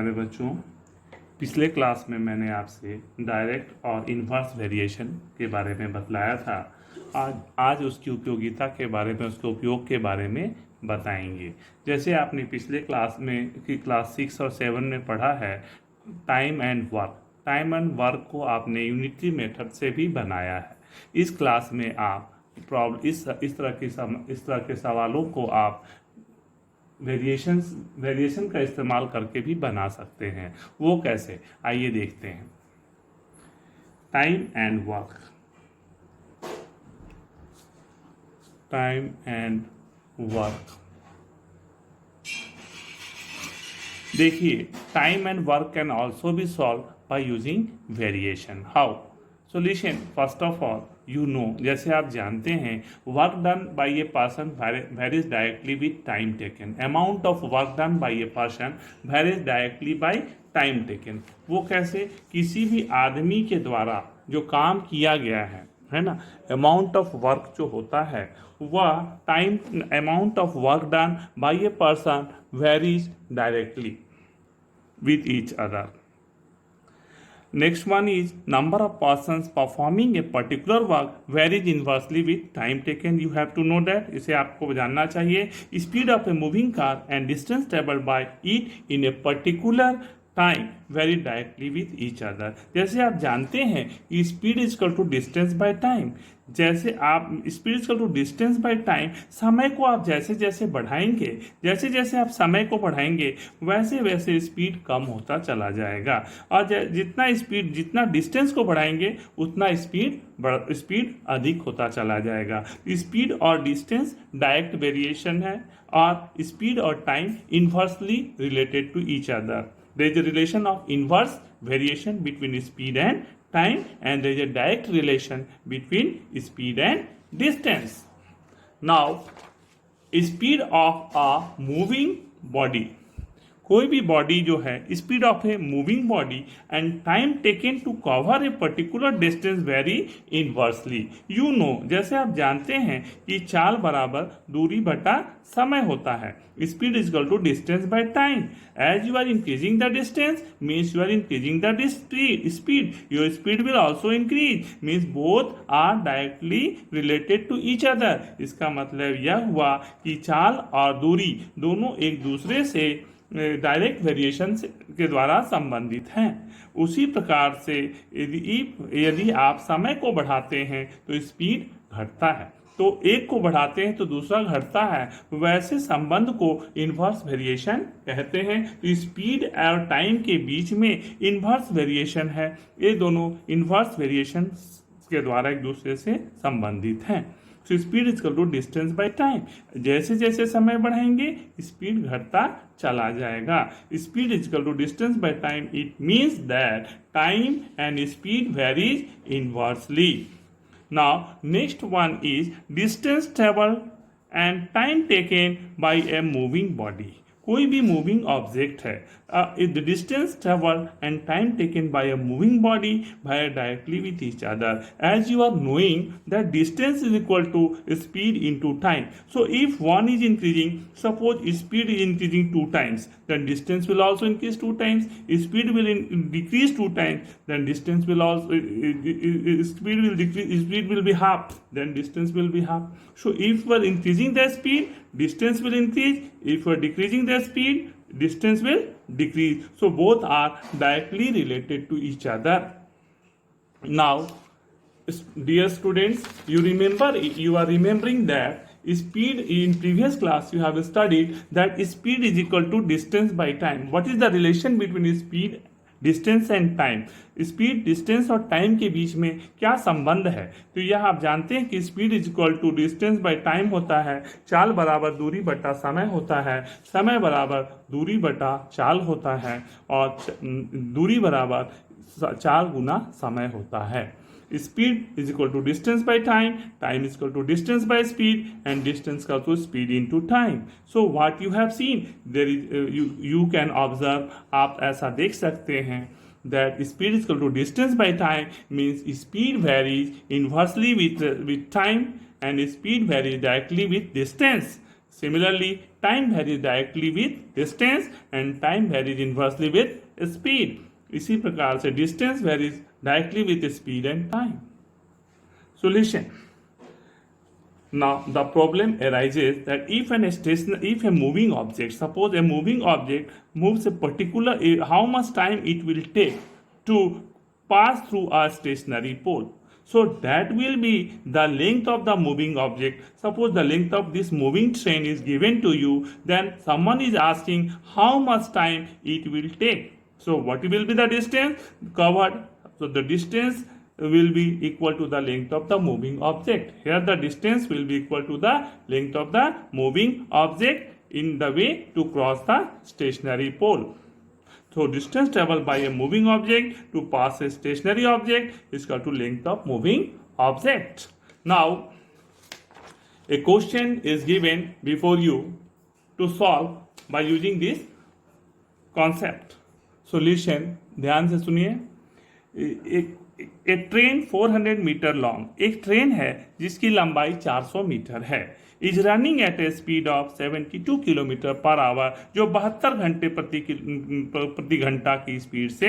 प्यारे बच्चों, पिछले क्लास में मैंने आपसे डायरेक्ट और इन्वर्स वेरिएशन के बारे में बतलाया था। आज उसकी उपयोगिता के बारे में, उसके उपयोग के बारे में बताएंगे। जैसे आपने पिछले क्लास में क्लास 6 और 7 में पढ़ा है, टाइम एंड वर्क को आपने यूनिटरी मेथड से भी बनाया है। इस क्लास में आप इस तरह के सवालों को आप वेरिएशन का इस्तेमाल करके भी बना सकते हैं। वो कैसे, आइए देखते हैं। Time and work. देखिए, time and work can also be solve by using variation. How? Solution, first of all जैसे आप जानते हैं, work done by a person varies directly with time taken. Amount of work done by a person varies directly by time taken. वो कैसे? किसी भी आदमी के द्वारा जो काम किया गया है ना, अमाउंट ऑफ वर्क जो होता है वह amount of work done by a person varies directly with each other. Next one is number of persons performing a particular work varies inversely with time taken. You have to know that. इसे आपको जानना चाहिए. Speed of a moving car and distance traveled by it in a particular time very directly with each other. जैसे आप जानते हैं कि speed is equal to distance by time. जैसे आप speed is equal to distance by time, समय को आप जैसे जैसे बढ़ाएंगे, जैसे जैसे आप समय को बढ़ाएंगे वैसे वैसे स्पीड कम होता चला जाएगा। और जितना डिस्टेंस को बढ़ाएंगे उतना स्पीड अधिक होता चला जाएगा। स्पीड और डिस्टेंस डायरेक्ट वेरिएशन है और स्पीड और time inversely related to each other. There is a relation of inverse variation between speed and time, and there is a direct relation between speed and distance. Now, speed of a moving body. कोई भी body जो है, speed of a moving body and time taken to cover a particular distance very inversely. जैसे आप जानते हैं कि चाल बराबर दूरी बटा समय होता है। Speed is equal to distance by time. As you are increasing the distance means you are increasing the speed. Your speed will also increase means both are directly related to each other. इसका मतलब यह हुआ कि चाल और दूरी दोनों एक दूसरे से डायरेक्ट वेरिएशन के द्वारा संबंधित हैं। उसी प्रकार से यदि आप समय को बढ़ाते हैं तो स्पीड घटता है, तो एक को बढ़ाते हैं तो दूसरा घटता है। वैसे संबंध को इन्वर्स वेरिएशन कहते हैं। तो स्पीड और टाइम के बीच में इन्वर्स वेरिएशन है। ये दोनों इन्वर्स वेरिएशन के द्वारा एक दूसरे से संबंधित हैं। तो speed is equal to distance by time. जैसे जैसे समय बढ़ाएंगे स्पीड घटता चला जाएगा। Speed is equal to distance by time. It means that time and speed varies inversely. Now next one is distance travelled and time taken by a moving body. कोई भी moving object है, the distance travelled and time taken by a moving body vary directly with each other. As you are knowing that distance is equal to speed into time. So if one is increasing, suppose speed is increasing 2 times, then distance will also increase 2 times. Speed will decrease 2 times, then distance will also speed will decrease. Speed will be half, then distance will be half. So if we are increasing the speed, distance will increase. If we are decreasing the speed, distance will decrease. So both are directly related to each other. Now, dear students, you are remembering that speed in previous class you have studied that speed is equal to distance by time. What is the relation between speed, distance and time? Speed, distance और time के बीच में क्या संबंध है? तो यह आप जानते हैं कि speed is equal to distance by time होता है। चाल बराबर दूरी बटा समय होता है। समय बराबर दूरी बटा चाल होता है और दूरी बराबर चाल गुना समय होता है। Speed is equal to distance by time, time is equal to distance by speed, and distance equal to speed into time. So what you have seen, there is you can observe, आप ऐसा देख सकते हैं that speed is equal to distance by time means speed varies inversely with time and speed varies directly with distance. Similarly, time varies directly with distance and time varies inversely with speed. इसी प्रकार से distance varies directly with speed and time. Solution. Now the problem arises that if a moving object, suppose a moving object moves a particular, how much time it will take to pass through a stationary pole. So that will be the length of the moving object. Suppose the length of this moving train is given to you, then someone is asking how much time it will take. So what will be the distance covered? So the distance will be equal to the length of the moving object. Here the distance will be equal to the length of the moving object in the way to cross the stationary pole. So distance traveled by a moving object to pass a stationary object is equal to length of moving object. Now a question is given before you to solve by using this concept. Solution ध्यान से सुनिए. एक train 400 metre long, एक train है जिसकी लंबाई 400 metre है, is running at A speed of 72 kilometre per hour, जो 72 घंटे प्रति घंटा की स्पीड से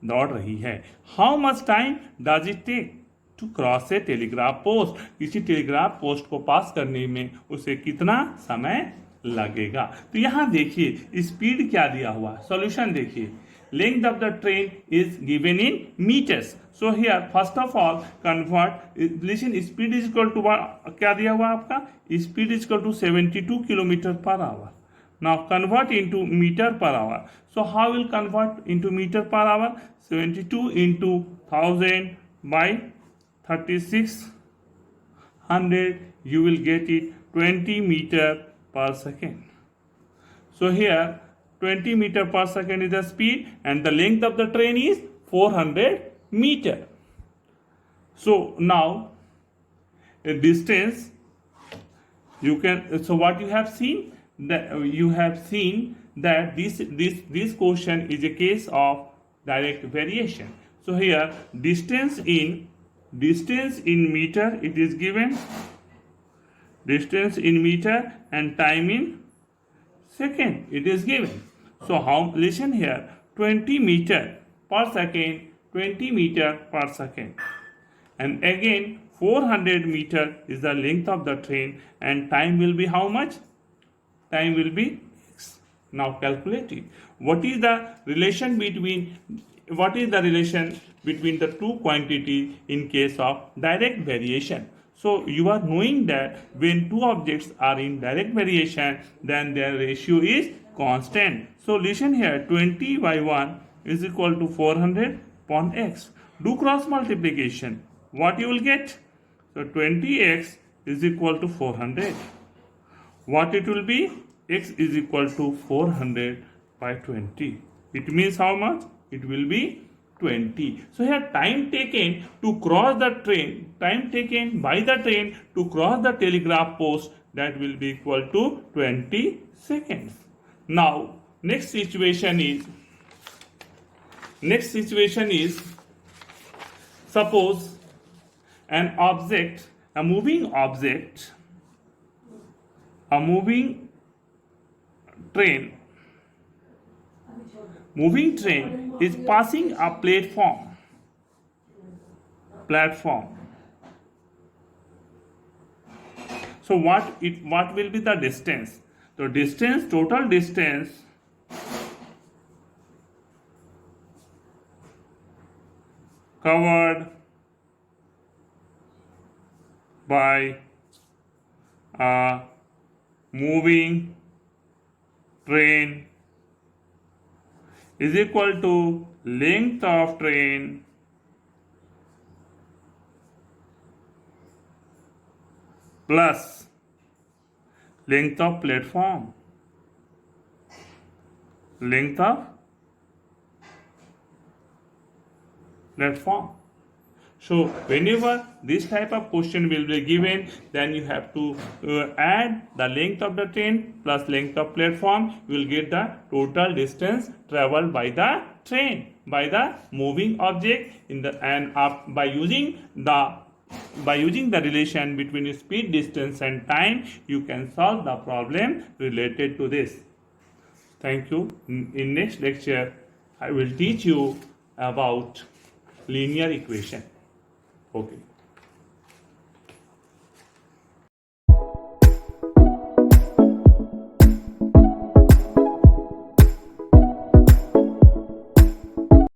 दौड़ रही है. How much time does it take to cross a telegraph post, किसी टेलीग्राफ पोस्ट को पास करने में उसे कितना समय लगेगा. तो यहां देखिए स्पीड क्या दिया हुआ, सॉल्यूशन देखिए. Length of the train is given in meters. So here first of all convert, listen, speed is equal to क्या दिया हुआ आपका, speed is equal to 72 kilometre per hour. Now convert into meter per hour. So how will convert into meter per hour? 72 into 1000 by 3600, you will get it 20 meter per second. So here 20 meter per second is the speed and the length of the train is 400 meter. So now a distance you can, so what you have seen that this question is a case of direct variation. So here distance in meter it is given, distance in meter, and time in second it is given. So how, listen here, 20 meter per second, 20 meter per second, and again 400 meter is the length of the train, and time will be how much? Time will be x. Now calculate it. What is the relation between the two quantities in case of direct variation? So you are knowing that when two objects are in direct variation, then their ratio is constant. So listen here, 20 by 1 is equal to 400 upon x. Do cross multiplication. What you will get? So 20x is equal to 400. What it will be? X is equal to 400 by 20. It means how much? It will be 20. So here time taken to cross the train, time taken by the train to cross the telegraph post, that will be equal to 20 seconds. Now next situation is suppose an object, a moving train is passing a platform. So what will be the distance? So total distance covered by a moving train is equal to length of train plus length of platform. So whenever this type of question will be given, then you have to add the length of the train plus length of platform. You will get the total distance traveled by the train, by the moving object by using the by using the relation between speed, distance and time, you can solve the problem related to this. Thank you. In next lecture, I will teach you about linear equation. Okay.